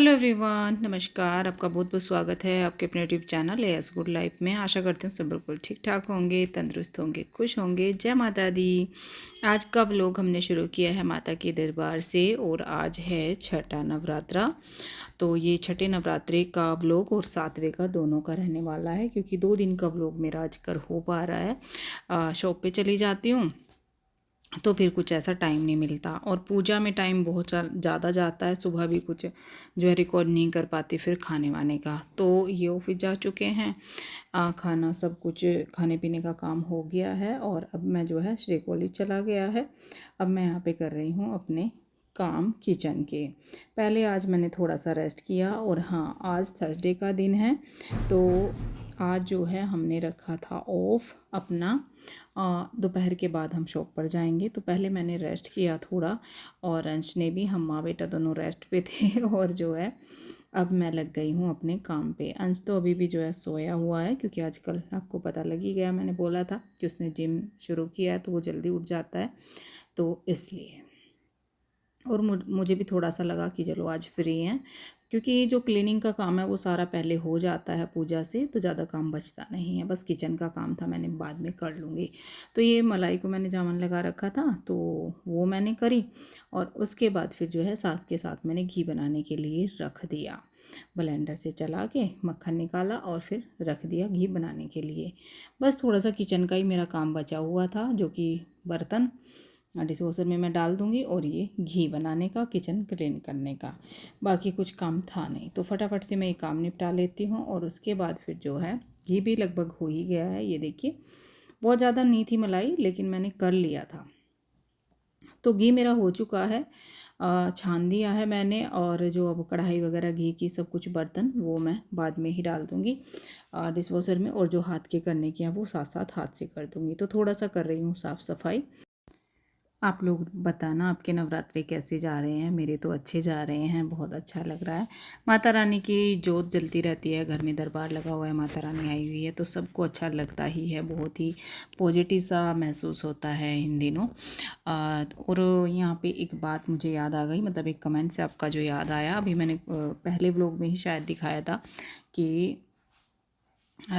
Hello everyone, नमस्कार। आपका बहुत बहुत स्वागत है आपके अपने YouTube channel S good life में। आशा करती हूँ सब बिल्कुल ठीक ठाक होंगे, तंदुरुस्त होंगे, खुश होंगे। जय माता दी। आज का व्लॉग हमने शुरू किया है माता के दरबार से और आज है छठा नवरात्रा। तो ये छठे नवरात्रे का व्लॉग और सातवें का दोनों का रहने वाला है, क्योंकि 2 दिन का व्लॉग मेरा आज कर हो पा रहा है। शॉप पे चली जाती हूँ तो फिर कुछ ऐसा टाइम नहीं मिलता, और पूजा में टाइम बहुत ज़्यादा जाता है। सुबह भी कुछ जो है रिकॉर्ड नहीं कर पाती, फिर खाने वाने का। तो ये ऑफिस जा चुके हैं, खाना सब कुछ खाने पीने का काम हो गया है, और अब मैं जो है श्री कॉलेज चला गया है। अब मैं यहाँ पे कर रही हूँ अपने काम किचन के। पहले आज मैंने थोड़ा सा रेस्ट किया, और हाँ, आज थर्सडे का दिन है तो आज जो है हमने रखा था ऑफ अपना। दोपहर के बाद हम शॉप पर जाएंगे, तो पहले मैंने रेस्ट किया थोड़ा, और अंश ने भी, हम माँ बेटा दोनों रेस्ट पे थे। और जो है अब मैं लग गई हूँ अपने काम पे। अंश तो अभी भी जो है सोया हुआ है, क्योंकि आजकल आपको पता लग ही गया, मैंने बोला था कि उसने जिम शुरू किया है तो वो जल्दी उठ जाता है, तो इसलिए। और मुझे भी थोड़ा सा लगा कि चलो आज फ्री हैं, क्योंकि जो क्लीनिंग का काम है वो सारा पहले हो जाता है पूजा से, तो ज़्यादा काम बचता नहीं है। बस किचन का काम था, मैंने बाद में कर लूँगी। तो ये मलाई को मैंने जामन लगा रखा था, तो वो मैंने करी, और उसके बाद फिर जो है साथ के साथ मैंने घी बनाने के लिए रख दिया। ब्लेंडर से चला के मक्खन निकाला और फिर रख दिया घी बनाने के लिए। बस थोड़ा सा किचन का ही मेरा काम बचा हुआ था, जो कि बर्तन डिशवॉशर में मैं डाल दूँगी, और ये घी बनाने का, किचन क्लीन करने का, बाकी कुछ काम था नहीं। तो फटाफट से मैं ये काम निपटा लेती हूँ, और उसके बाद फिर जो है घी भी लगभग हो ही गया है। ये देखिए, बहुत ज़्यादा नहीं थी मलाई, लेकिन मैंने कर लिया था। तो घी मेरा हो चुका है, छान दिया है मैंने, और जो अब कढ़ाई वगैरह घी की सब कुछ बर्तन वो मैं बाद में ही डाल दूँगी डिशवॉशर में, और जो हाथ के करने के हैं वो साथ साथ हाथ से कर दूँगी। तो थोड़ा सा कर रही हूँ साफ़ सफाई। आप लोग बताना आपके नवरात्रे कैसे जा रहे हैं। मेरे तो अच्छे जा रहे हैं, बहुत अच्छा लग रहा है। माता रानी की जोत जलती रहती है, घर में दरबार लगा हुआ है, माता रानी आई हुई है, तो सबको अच्छा लगता ही है, बहुत ही पॉजिटिव सा महसूस होता है इन दिनों। और यहाँ पे एक बात मुझे याद आ गई, मतलब एक कमेंट से आपका जो याद आया, अभी मैंने पहले व्लॉग में ही शायद दिखाया था कि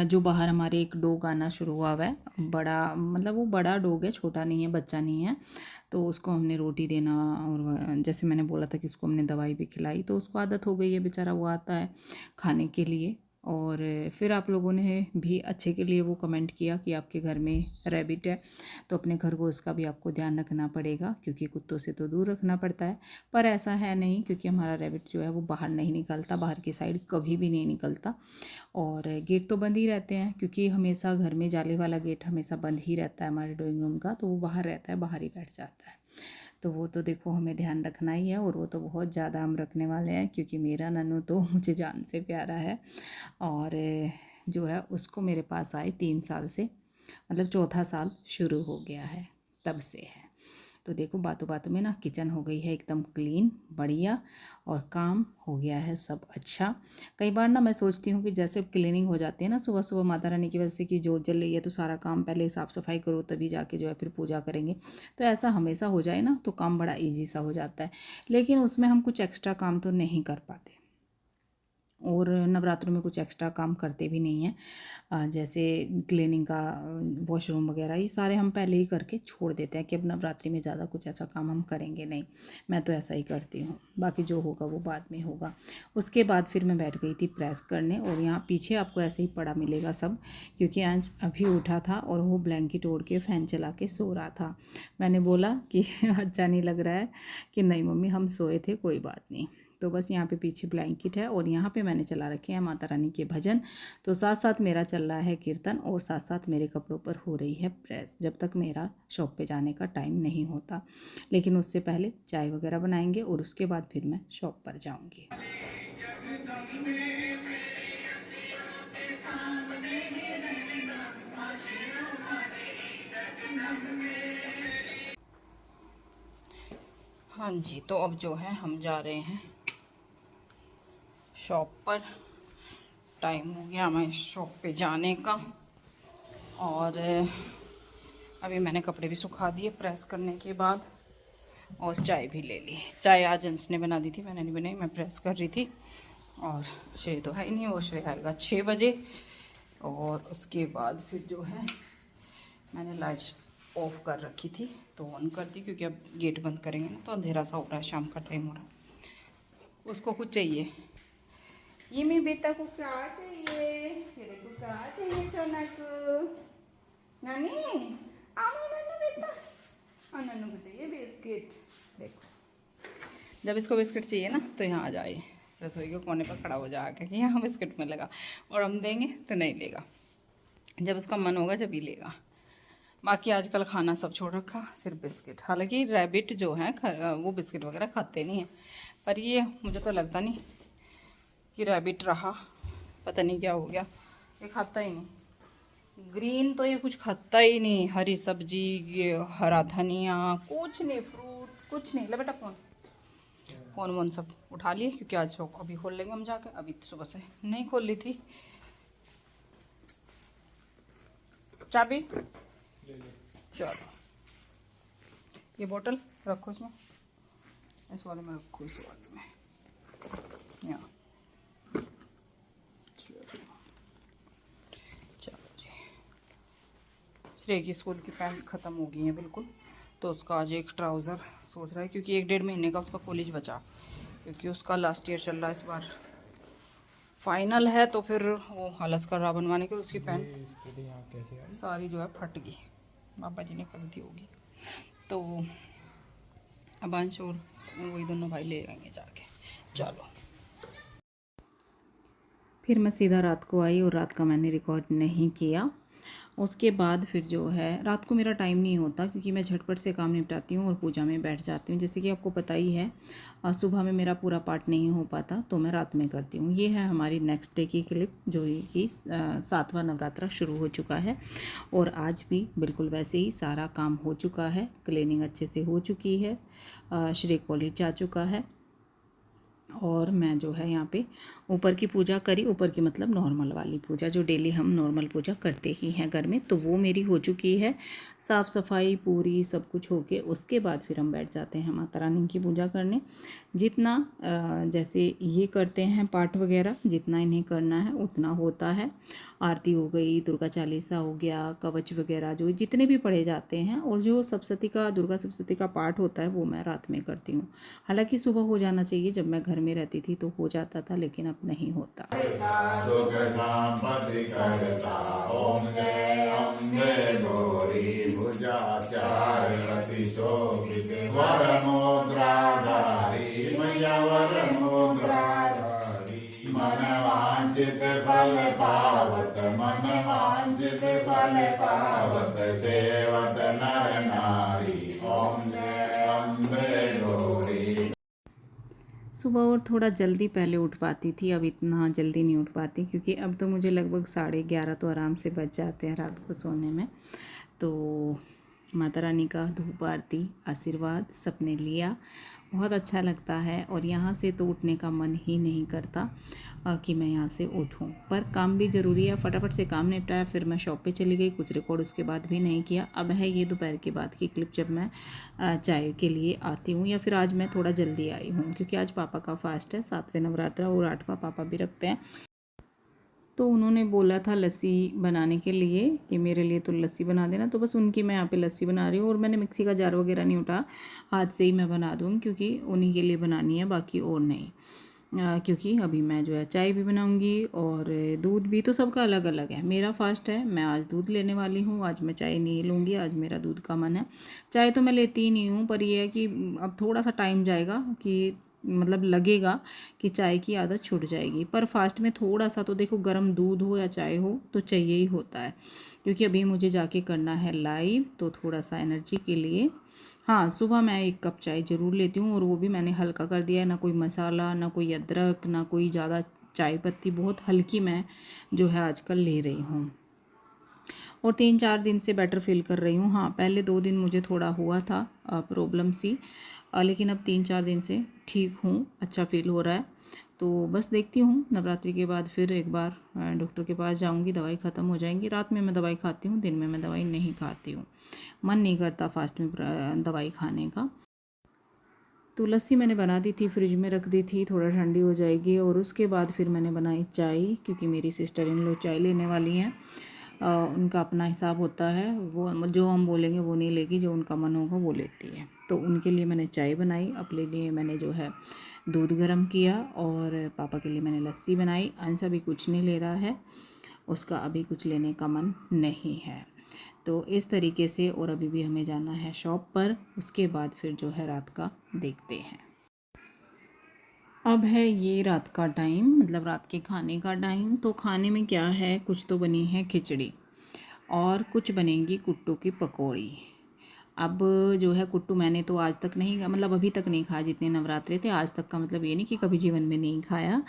जो बाहर हमारे एक डॉग आना शुरू हुआ है, बड़ा, मतलब वो बड़ा डॉग है, छोटा नहीं है, बच्चा नहीं है। तो उसको हमने रोटी देना, और जैसे मैंने बोला था कि उसको हमने दवाई भी खिलाई, तो उसको आदत हो गई है, बेचारा वो आता है खाने के लिए। और फिर आप लोगों ने भी अच्छे के लिए वो कमेंट किया कि आपके घर में रैबिट है, तो अपने खरगोश का भी आपको ध्यान रखना पड़ेगा, क्योंकि कुत्तों से तो दूर रखना पड़ता है। पर ऐसा है नहीं, क्योंकि हमारा रैबिट जो है वो बाहर नहीं निकलता, बाहर की साइड कभी भी नहीं निकलता। और गेट तो बंद ही रहते हैं, क्योंकि हमेशा घर में जाले वाला गेट हमेशा बंद ही रहता है हमारे ड्राइंग रूम का, तो वो बाहर रहता है, बाहर ही बैठ जाता है। तो वो तो देखो हमें ध्यान रखना ही है, और वो तो बहुत ज़्यादा हम रखने वाले हैं, क्योंकि मेरा नन्नू तो मुझे जान से प्यारा है। और जो है उसको मेरे पास आए 3 साल से, मतलब चौथा साल शुरू हो गया है, तब से है। तो देखो बातों बातों में ना किचन हो गई है एकदम क्लीन, बढ़िया, और काम हो गया है सब अच्छा। कई बार ना मैं सोचती हूँ कि जैसे क्लीनिंग हो जाती है ना सुबह सुबह माता रानी की वजह से, कि जोत जल रही है तो सारा काम पहले साफ़ सफाई करो, तभी जाके जो है फिर पूजा करेंगे। तो ऐसा हमेशा हो जाए ना तो काम बड़ा ईजी सा हो जाता है, लेकिन उसमें हम कुछ एक्स्ट्रा काम तो नहीं कर पाते, और नवरात्रों में कुछ एक्स्ट्रा काम करते भी नहीं हैं। जैसे क्लीनिंग का, वॉशरूम वगैरह, ये सारे हम पहले ही करके छोड़ देते हैं कि अब नवरात्रि में ज़्यादा कुछ ऐसा काम हम करेंगे नहीं। मैं तो ऐसा ही करती हूँ, बाकी जो होगा वो बाद में होगा। उसके बाद फिर मैं बैठ गई थी प्रेस करने, और यहाँ पीछे आपको ऐसे ही पड़ा मिलेगा सब, क्योंकि आज अभी उठा था और वो ब्लैंकेट ओढ़ के फ़ैन चला के सो रहा था। मैंने बोला कि अच्छा नहीं लग रहा है, कि नहीं मम्मी हम सोए थे, कोई बात नहीं। तो बस यहाँ पे पीछे ब्लैंकेट है, और यहाँ पे मैंने चला रखे हैं माता रानी के भजन। तो साथ साथ मेरा चल रहा है कीर्तन, और साथ साथ मेरे कपड़ों पर हो रही है प्रेस, जब तक मेरा शॉप पे जाने का टाइम नहीं होता। लेकिन उससे पहले चाय वगैरह बनाएंगे, और उसके बाद फिर मैं शॉप पर जाऊँगी। हाँ जी, तो अब जो है हम जा रहे हैं शॉप पर। टाइम हो गया हमें शॉप पे जाने का, और अभी मैंने कपड़े भी सुखा दिए प्रेस करने के बाद। और चाय भी ले ली। चाय आज अंश ने बना दी थी, मैंने नहीं बनाई, मैं प्रेस कर रही थी। और श्रेय तो है ही नहीं, वो श्रेय आएगा 6 बजे। और उसके बाद फिर जो है मैंने लाइट्स ऑफ कर रखी थी तो ऑन कर दी, क्योंकि अब गेट बंद करेंगे ना तो अंधेरा सा हो रहा है, शाम का टाइम हो रहा है। उसको कुछ चाहिए, ये मेरी बेटा को क्या चाहिए, ये देखो क्या चाहिए सोना को। नानी आओ नानू बेटा, और नानू को चाहिए बिस्किट। देखो जब इसको बिस्किट चाहिए ना तो यहाँ आ जाए, रसोई के कोने पर खड़ा हो जाएगा कि यहाँ बिस्किट मिलेगा, और हम देंगे तो नहीं लेगा। जब उसका मन होगा जब ही लेगा। बाकी आजकल खाना सब छोड़ रखा, सिर्फ बिस्किट। हालांकि रैबिट जो है वो बिस्किट वगैरह खाते नहीं हैं, पर ये मुझे तो लगता नहीं कि रैबिट रहा, पता नहीं क्या हो गया, ये खाता ही नहीं। ग्रीन तो ये कुछ खाता ही नहीं, हरी सब्जी, ये हरा धनिया, कुछ नहीं, फ्रूट कुछ नहीं। ले बेटा फोन फोन वोन सब उठा लिए, क्योंकि आज शॉप अभी खोल लेंगे हम जाके, अभी सुबह से नहीं खोल ली थी। चाबी चलो, ये बोतल रखो इसमें, इस वाले में रखो, इस वाले में यहाँ। चलो जी, श्रेय की स्कूल की पैंट ख़त्म हो गई है बिल्कुल, तो उसका आज एक ट्राउज़र सोच रहा है, क्योंकि 1-1.5 महीने का उसका कॉलेज बचा, क्योंकि उसका लास्ट ईयर चल रहा है, इस बार फाइनल है, तो फिर वो आलस कर रहा बनवाने के। उसकी पैंट सारी जो है फट गई, पापा जी ने कर दी होगी, तो अब अंश और वही दोनों भाई ले आएंगे जाके। चलो, फिर मैं सीधा रात को आई और रात का मैंने रिकॉर्ड नहीं किया। उसके बाद फिर जो है रात को मेरा टाइम नहीं होता, क्योंकि मैं झटपट से काम निपटाती हूँ और पूजा में बैठ जाती हूँ। जैसे कि आपको पता ही है, सुबह में मेरा पूरा पाठ नहीं हो पाता, तो मैं रात में करती हूँ। ये है हमारी नेक्स्ट डे की क्लिप, जो कि 7वां नवरात्रा शुरू हो चुका है, और आज भी बिल्कुल वैसे ही सारा काम हो चुका है। क्लीनिंग अच्छे से हो चुकी है, श्री कॉलेज जा चुका है, और मैं जो है यहाँ पे ऊपर की पूजा करी। ऊपर की मतलब नॉर्मल वाली पूजा, जो डेली हम नॉर्मल पूजा करते ही हैं घर में, तो वो मेरी हो चुकी है। साफ़ सफाई पूरी सब कुछ हो के उसके बाद फिर हम बैठ जाते हैं माता रानी की पूजा करने। जितना जैसे ये करते हैं पाठ वगैरह, जितना इन्हें करना है उतना होता है। आरती हो गई, दुर्गा चालीसा हो गया, कवच वगैरह जो जितने भी पढ़े जाते हैं, और जो सप्तशती का, दुर्गा सप्तशती का पाठ होता है वो मैं रात में करती हूँ। हालांकि सुबह हो जाना चाहिए, जब मैं घर में रहती थी तो हो जाता था, लेकिन अब नहीं होता। मनवांचित फल पावत, मनवांचित फल पावत, सेवत नर नारी, ओम जय अम्बे गौरी। सुबह और थोड़ा जल्दी पहले उठ पाती थी, अब इतना जल्दी नहीं उठ पाती, क्योंकि अब तो मुझे लगभग 11:30 तो आराम से बज जाते हैं रात को सोने में। तो माता रानी का धूप आरती आशीर्वाद सबने लिया, बहुत अच्छा लगता है। और यहाँ से तो उठने का मन ही नहीं करता कि मैं यहाँ से उठूँ, पर काम भी ज़रूरी है। फटाफट से काम निपटाया, फिर मैं शॉप पे चली गई, कुछ रिकॉर्ड उसके बाद भी नहीं किया। अब है ये दोपहर के बाद की क्लिप, जब मैं चाय के लिए आती हूँ, या फिर आज मैं थोड़ा जल्दी आई हूँ, क्योंकि आज पापा का फास्ट है, 7वें नवरात्रा, और 8वां पापा भी रखते हैं। तो उन्होंने बोला था लस्सी बनाने के लिए कि मेरे लिए तो लस्सी बना देना, तो बस उनकी मैं यहाँ पे लस्सी बना रही हूँ। और मैंने मिक्सी का जार वगैरह नहीं उठा, हाथ से ही मैं बना दूँगी, क्योंकि उन्हीं के लिए बनानी है, बाकी और नहीं। क्योंकि अभी मैं जो है चाय भी बनाऊंगी और दूध भी, तो सबका अलग अलग है। मेरा फास्ट है, मैं आज दूध लेने वाली हूँ, आज मैं चाय नहीं लूँगी, आज मेरा दूध का मन है। चाय तो मैं लेती ही नहीं हूँ, पर यह है कि अब थोड़ा सा टाइम जाएगा, कि मतलब लगेगा कि चाय की आदत छूट जाएगी। पर फास्ट में थोड़ा सा तो देखो, गर्म दूध हो या चाय हो तो चाहिए ही होता है, क्योंकि अभी मुझे जाके करना है लाइव, तो थोड़ा सा एनर्जी के लिए। हाँ, सुबह मैं 1 कप चाय ज़रूर लेती हूँ, और वो भी मैंने हल्का कर दिया है, ना कोई मसाला, ना कोई अदरक, ना कोई ज़्यादा चाय पत्ती, बहुत हल्की मैं जो है आजकल ले रही हूँ, और 3-4 दिन से बेटर फील कर रही हूँ। हाँ, पहले 2 दिन मुझे थोड़ा हुआ था प्रॉब्लम सी, लेकिन अब 3-4 दिन से ठीक हूँ, अच्छा फील हो रहा है। तो बस देखती हूँ, नवरात्रि के बाद फिर एक बार डॉक्टर के पास जाऊँगी, दवाई ख़त्म हो जाएंगी। रात में मैं दवाई खाती हूँ, दिन में मैं दवाई नहीं खाती हूँ, मन नहीं करता फास्ट में दवाई खाने का। तो लस्सी मैंने बना दी थी, फ्रिज में रख दी थी, थोड़ा ठंडी हो जाएगी। और उसके बाद फिर मैंने बनाई चाय, क्योंकि मेरी सिस्टर इन लोग चाय लेने वाली हैं। उनका अपना हिसाब होता है, वो जो हम बोलेंगे वो नहीं लेगी, जो उनका मन होगा वो लेती है। तो उनके लिए मैंने चाय बनाई, अपने लिए मैंने जो है दूध गर्म किया, और पापा के लिए मैंने लस्सी बनाई। अंश अभी कुछ नहीं ले रहा है, उसका अभी कुछ लेने का मन नहीं है। तो इस तरीके से, और अभी भी हमें जाना है शॉप पर, उसके बाद फिर जो है रात का देखते हैं। अब है ये रात का टाइम, मतलब रात के खाने का टाइम। तो खाने में क्या है, कुछ तो बनी है खिचड़ी और कुछ बनेंगी कुट्टू की पकौड़ी। अब जो है कुट्टू मैंने तो आज तक नहीं, मतलब अभी तक नहीं खाया, जितने नवरात्रे थे आज तक का मतलब ये नहीं कि कभी जीवन में नहीं खाया,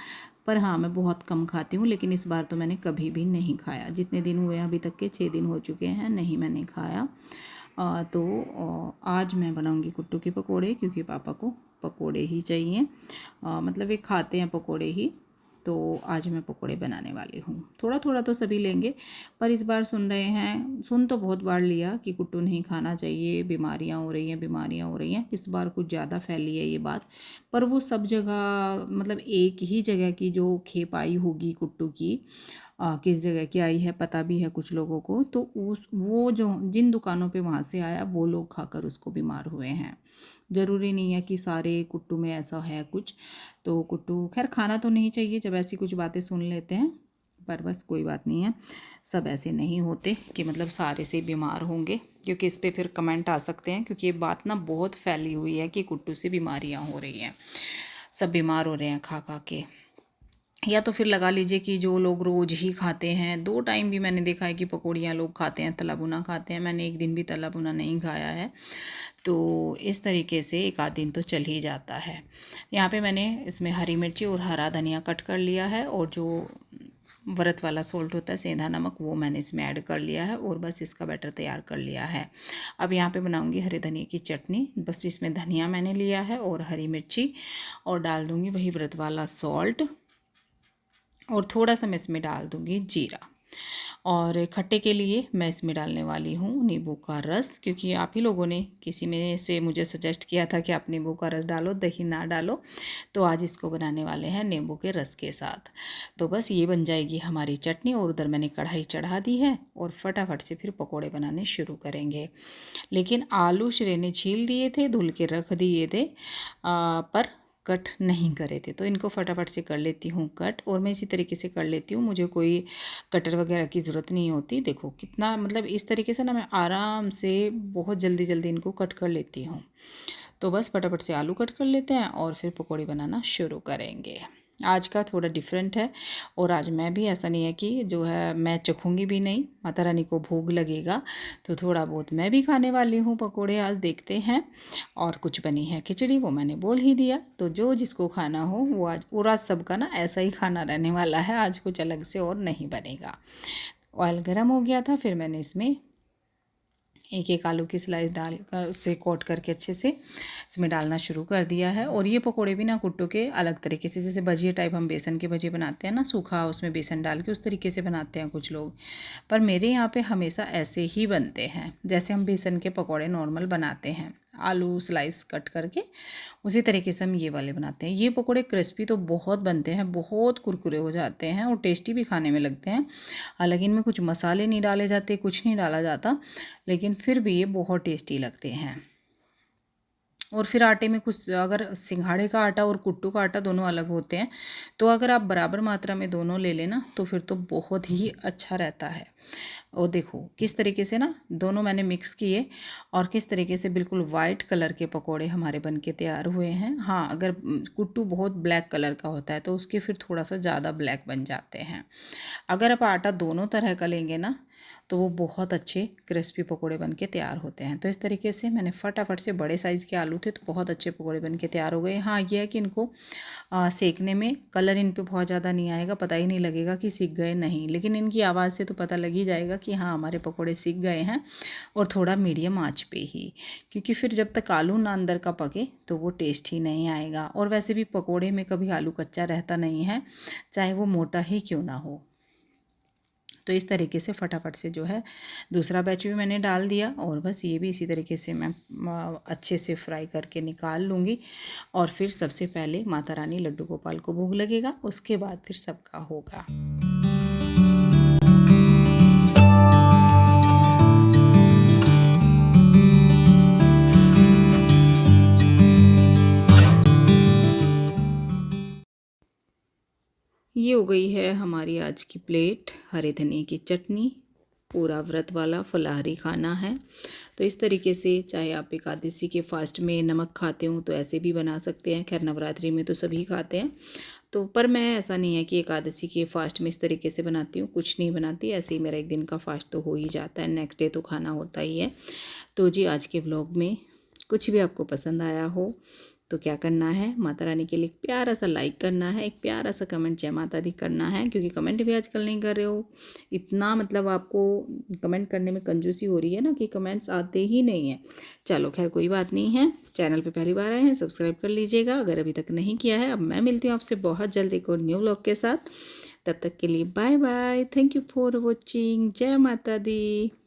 पर हाँ मैं बहुत कम खाती हूँ। लेकिन इस बार तो मैंने कभी भी नहीं खाया, जितने दिन हुए अभी तक के 6 दिन हो चुके हैं, नहीं मैंने खाया। आज मैं बनाऊँगी कुट्टू के पकोड़े, क्योंकि पापा को पकोड़े ही चाहिए। मतलब ये खाते हैं पकोड़े ही, तो आज मैं पकोड़े बनाने वाली हूँ। थोड़ा थोड़ा तो सभी लेंगे, पर इस बार सुन रहे हैं, सुन तो बहुत बार लिया कि कुट्टू नहीं खाना चाहिए, बीमारियाँ हो रही हैं, बीमारियाँ हो रही हैं। इस बार कुछ ज़्यादा फैली है ये बात, पर वो सब जगह, मतलब एक ही जगह की जो खेप आई होगी कुट्टू की, किस जगह की आई है पता भी है कुछ लोगों को, तो उस वो जो जिन दुकानों पे वहाँ से आया वो लोग खाकर उसको बीमार हुए हैं। ज़रूरी नहीं है कि सारे कुट्टू में ऐसा है कुछ। तो कुट्टू खैर खाना तो नहीं चाहिए जब ऐसी कुछ बातें सुन लेते हैं, पर बस कोई बात नहीं है, सब ऐसे नहीं होते कि मतलब सारे से बीमार होंगे, क्योंकि इस पर फिर कमेंट आ सकते हैं। क्योंकि ये बात ना बहुत फैली हुई है कि कुट्टू से बीमारियाँ हो रही हैं, सब बीमार हो रहे हैं खा खा के। या तो फिर लगा लीजिए कि जो लोग रोज़ ही खाते हैं, 2 टाइम भी मैंने देखा है कि पकौड़ियाँ लोग खाते हैं, तला भुना खाते हैं। मैंने एक दिन भी तला भुना नहीं खाया है, तो इस तरीके से एक आध दिन तो चल ही जाता है। यहाँ पे मैंने इसमें हरी मिर्ची और हरा धनिया कट कर लिया है, और जो व्रत वाला सॉल्ट होता है, सेंधा नमक, वो मैंने इसमें ऐड कर लिया है, और बस इसका बैटर तैयार कर लिया है। अब यहाँ पे बनाऊंगी हरे धनिया की चटनी। बस इसमें धनिया मैंने लिया है और हरी मिर्ची, और डाल दूँगी वही व्रत वाला सॉल्ट, और थोड़ा सा मैं इसमें डाल दूँगी जीरा। और खट्टे के लिए मैं इसमें डालने वाली हूँ नींबू का रस, क्योंकि आप ही लोगों ने किसी में से मुझे सजेस्ट किया था कि आप नींबू का रस डालो, दही ना डालो। तो आज इसको बनाने वाले हैं नींबू के रस के साथ। तो बस ये बन जाएगी हमारी चटनी, और उधर मैंने कढ़ाई चढ़ा दी है, और फटाफट से फिर पकोड़े बनाने शुरू करेंगे। लेकिन आलू श्रेय ने छील दिए थे, धुल के रख दिए थे, पर कट नहीं करे थे, तो इनको फटाफट से कर लेती हूँ कट। और मैं इसी तरीके से कर लेती हूँ, मुझे कोई कटर वगैरह की ज़रूरत नहीं होती। देखो कितना, मतलब इस तरीके से ना मैं आराम से बहुत जल्दी जल्दी इनको कट कर लेती हूँ। तो बस फटाफट से आलू कट कर लेते हैं, और फिर पकौड़ी बनाना शुरू करेंगे। आज का थोड़ा डिफरेंट है, और आज मैं भी, ऐसा नहीं है कि जो है मैं चखूँगी भी नहीं, माता रानी को भोग लगेगा तो थोड़ा बहुत मैं भी खाने वाली हूँ पकोड़े, आज देखते हैं। और कुछ बनी है खिचड़ी, वो मैंने बोल ही दिया। तो जो जिसको खाना हो वो आज, और आज सबका ना ऐसा ही खाना रहने वाला है, आज कुछ अलग से और नहीं बनेगा। ऑयल गर्म हो गया था, फिर मैंने इसमें एक एक आलू की स्लाइस डाल कर उससे कोट करके अच्छे से इसमें डालना शुरू कर दिया है। और ये पकोड़े भी ना कुट्टू के अलग तरीके से, जैसे भजिए टाइप हम बेसन के भजिए बनाते हैं ना, सूखा उसमें बेसन डाल के, उस तरीके से बनाते हैं कुछ लोग, पर मेरे यहाँ पे हमेशा ऐसे ही बनते हैं जैसे हम बेसन के पकोड़े नॉर्मल बनाते हैं, आलू स्लाइस कट करके, उसी तरीके से हम ये वाले बनाते हैं। ये पकोड़े क्रिस्पी तो बहुत बनते हैं, बहुत कुरकुरे हो जाते हैं, और टेस्टी भी खाने में लगते हैं। हालांकि इनमें कुछ मसाले नहीं डाले जाते, कुछ नहीं डाला जाता, लेकिन फिर भी ये बहुत टेस्टी लगते हैं। और फिर आटे में कुछ, अगर सिंघाड़े का आटा और कुट्टू का आटा दोनों अलग होते हैं, तो अगर आप बराबर मात्रा में दोनों ले लेना तो फिर तो बहुत ही अच्छा रहता है। और देखो किस तरीके से ना दोनों मैंने मिक्स किए, और किस तरीके से बिल्कुल वाइट कलर के पकोड़े हमारे बन के तैयार हुए हैं। हाँ, अगर कुट्टू बहुत ब्लैक कलर का होता है तो उसके फिर थोड़ा सा ज़्यादा ब्लैक बन जाते हैं। अगर आप आटा दोनों तरह का लेंगे ना, तो वो बहुत अच्छे क्रिस्पी पकोड़े बन के तैयार होते हैं। तो इस तरीके से मैंने फटाफट से, बड़े साइज़ के आलू थे तो बहुत अच्छे पकोड़े बन के तैयार हो गए। हाँ, ये है कि इनको सेकने में कलर इन पे बहुत ज़्यादा नहीं आएगा, पता ही नहीं लगेगा कि सीख गए नहीं, लेकिन इनकी आवाज़ से तो पता लग ही जाएगा कि हाँ हमारे पकोड़े सीख गए हैं। और थोड़ा मीडियम आँच पे ही, क्योंकि फिर जब तक आलू ना अंदर का पके तो वो टेस्ट ही नहीं आएगा। और वैसे भी पकोड़े में कभी आलू कच्चा रहता नहीं है, चाहे वो मोटा ही क्यों ना हो। तो इस तरीके से फटाफट से जो है दूसरा बैच भी मैंने डाल दिया और बस ये भी इसी तरीके से मैं अच्छे से फ्राई करके निकाल लूँगी। और फिर सबसे पहले माता रानी लड्डू गोपाल को भोग लगेगा, उसके बाद फिर सबका होगा। ये हो गई है हमारी आज की प्लेट हरे धनिए की चटनी। पूरा व्रत वाला फलाहारी खाना है। तो इस तरीके से चाहे आप एकादशी के फास्ट में नमक खाते हो तो ऐसे भी बना सकते हैं। खैर नवरात्रि में तो सभी खाते हैं, तो पर मैं ऐसा नहीं है कि एकादशी के फास्ट में इस तरीके से बनाती हूँ, कुछ नहीं बनाती। ऐसे ही मेरा एक दिन का फास्ट तो हो ही जाता है, नेक्स्ट डे तो खाना होता ही है। तो जी आज के ब्लॉग में कुछ भी आपको पसंद आया हो तो क्या करना है, माता रानी के लिए एक प्यारा सा लाइक करना है, एक प्यारा सा कमेंट जय माता दी करना है, क्योंकि कमेंट भी आजकल नहीं कर रहे हो। इतना मतलब आपको कमेंट करने में कंजूसी हो रही है ना कि कमेंट्स आते ही नहीं हैं। चलो खैर कोई बात नहीं है। चैनल पे पहली बार आए हैं सब्सक्राइब कर लीजिएगा अगर अभी तक नहीं किया है। अब मैं मिलती हूँ आपसे बहुत जल्द एक और न्यू व्लॉग के साथ। तब तक के लिए bye bye, thank you for watching, जय माता दी।